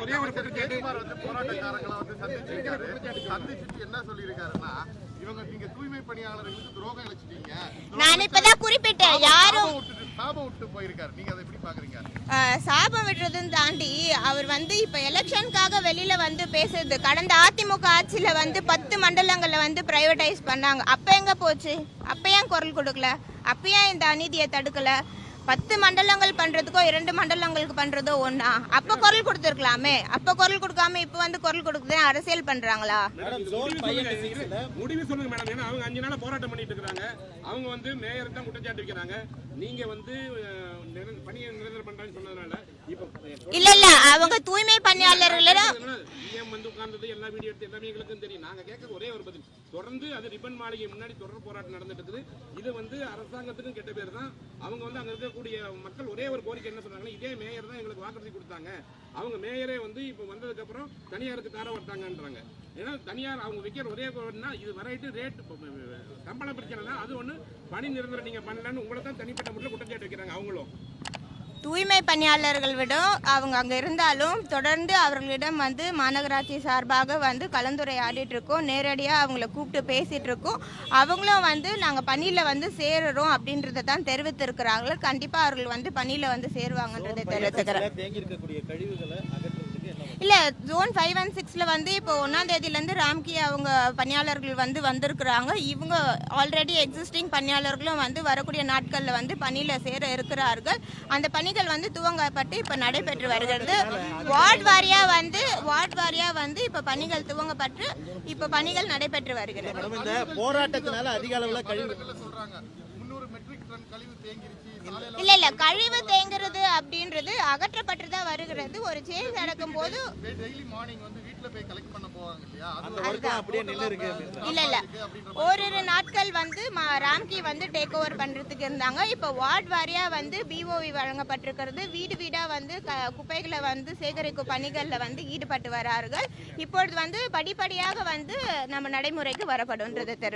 ஒரே ஒரு சந்திச்சுட்டு என்ன சொல்லியிருக்காருன்னா, இவங்க நீங்க தூய்மை பணியாளர்களுக்கு துரோகம் இழைச்சிட்டீங்க. நான் இப்பதான் குறிப்பிட்டேன், யாரும் சாபம் விட்டு போயிருக்காரு. நீங்க அதை எப்படி பாக்குறீங்க? சாபம் விடுறதுன்னு தாண்டி அவர் வந்து இப்ப எலெக்ஷனுக்காக வெளியில வந்து பேசுறது. கடந்த அதிமுக ஆட்சியில வந்து 10 மண்டலங்கள்ல வந்து பிரைவேடைஸ் பண்ணாங்க. அப்ப எங்க போச்சு? அப்ப ஏன் குரல் கொடுக்கல? அப்ப ஏன் இந்த அநீதியை தடுக்கல? 10 மண்டலங்கள் பண்றதுக்கோ 2 மண்டலங்களுக்கு பண்றதோ ஒண்ணா? அப்ப குரல் கொடுத்திருக்கலாமே. அப்ப குரல் கொடுக்காம இப்ப வந்து குரல் கொடுக்குது அரசியல் பண்றாங்களா? முடிவு சொல்லுங்க மேடம். ஏன்னா அவங்க 5 நாளா போராட்டம் பண்ணிட்டு இருக்காங்க. அவங்க வந்து மேயர் தான் குற்றச்சாட்டு வைக்கிறாங்க. நீங்க வந்து பணியை நிரந்தரம் பண்றான்னு சொன்னதுனால இல்ல அவங்க தூய்மை பணியாளர்கள் வந்து உட்கார்ந்தது எல்லா வீடியோ எடுத்து எல்லாமே எங்களுக்கும் தெரியும். நாங்க கேட்க ஒரே ஒரு பதில், தொடர்ந்து அது ரிப்பன் மாளிகை முன்னாடி தொடர் போராட்டம் நடந்துட்டு இருக்குது. இது வந்து அரசாங்கத்துக்கும் கெட்ட பேர் தான். அவங்க வந்து அங்க இருக்கக்கூடிய மக்கள் ஒரே ஒரு கோரிக்கை என்ன சொன்னாங்கன்னா, இதே மேயர் தான் எங்களுக்கு வாக்குறுதி கொடுத்தாங்க. அவங்க மேயரே வந்து இப்ப வந்ததுக்கு அப்புறம் தனியாருக்கு தார வரட்டாங்கன்றாங்க. ஏன்னா தனியார் அவங்க வைக்கிற ஒரே கோரினா இது வரைட்டு ரேட் சம்பளம் பிரச்சனை தான். அது ஒண்ணு பணி நிரந்தரம் நீங்க பண்ணலன்னு உங்களை தான் தனிப்பட்ட முறையில் குற்றச்சாட்டு வைக்கிறாங்க. அவங்களும் தூய்மை பணியாளர்கள் விட அவங்க அங்கே இருந்தாலும் தொடர்ந்து அவர்களிடம் வந்து மாநகராட்சி சார்பாக வந்து கலந்துரையாடிட்டு இருக்கோம். நேரடியாக அவங்கள கூப்பிட்டு பேசிட்டு இருக்கோம். அவங்களும் வந்து நாங்கள் பணியில் வந்து சேருறோம் அப்படின்றத தான் தெரிவித்திருக்கிறாங்க. கண்டிப்பாக அவர்கள் வந்து பணியில் வந்து சேருவாங்கன்றதை தெரிவித்துக்கிறேன். இல்லை, ஜோன் 5 and 6 வந்து இப்போ 1ஆம் தேதியிலேருந்து ராம்கி அவங்க பணியாளர்கள் வந்து வந்திருக்கிறாங்க. இவங்க ஆல்ரெடி எக்ஸிஸ்டிங் பணியாளர்களும் வந்து வரக்கூடிய நாட்களில் வந்து பணியில் சேர இருக்கிறார்கள். அந்த பணிகள் வந்து துவங்கப்பட்டு இப்போ நடைபெற்று வருகிறது. வார்டு வாரியாக வந்து இப்போ பணிகள் துவங்கப்பட்டு இப்போ பணிகள் நடைபெற்று வருகிறது. இந்த போராட்டத்தினால அதிக அளவில் கழிவு இல்ல கழிவு தேங்குறது அப்படின்றது அகற்றப்பட்டுதான் வருகிறது. ஒரு சேஞ்ச் நடக்கும் போது இல்ல ஓரிரு நாட்கள் வந்து ராம்கி வந்து டேக் ஓவர் பண்றதுக்கு இருந்தாங்க. இப்ப வார்டு வாரியா வந்து பிஓவி வழங்கப்பட்டிருக்கிறது. வீடு வீடா வந்து குப்பைகளை வந்து சேகரிக்கும் பணிகள்ல வந்து ஈடுபட்டு வரார்கள். இப்பொழுது வந்து படிப்படியாக வந்து நம்ம நடைமுறைக்கு வரப்படும்ன்றது தெரியும்.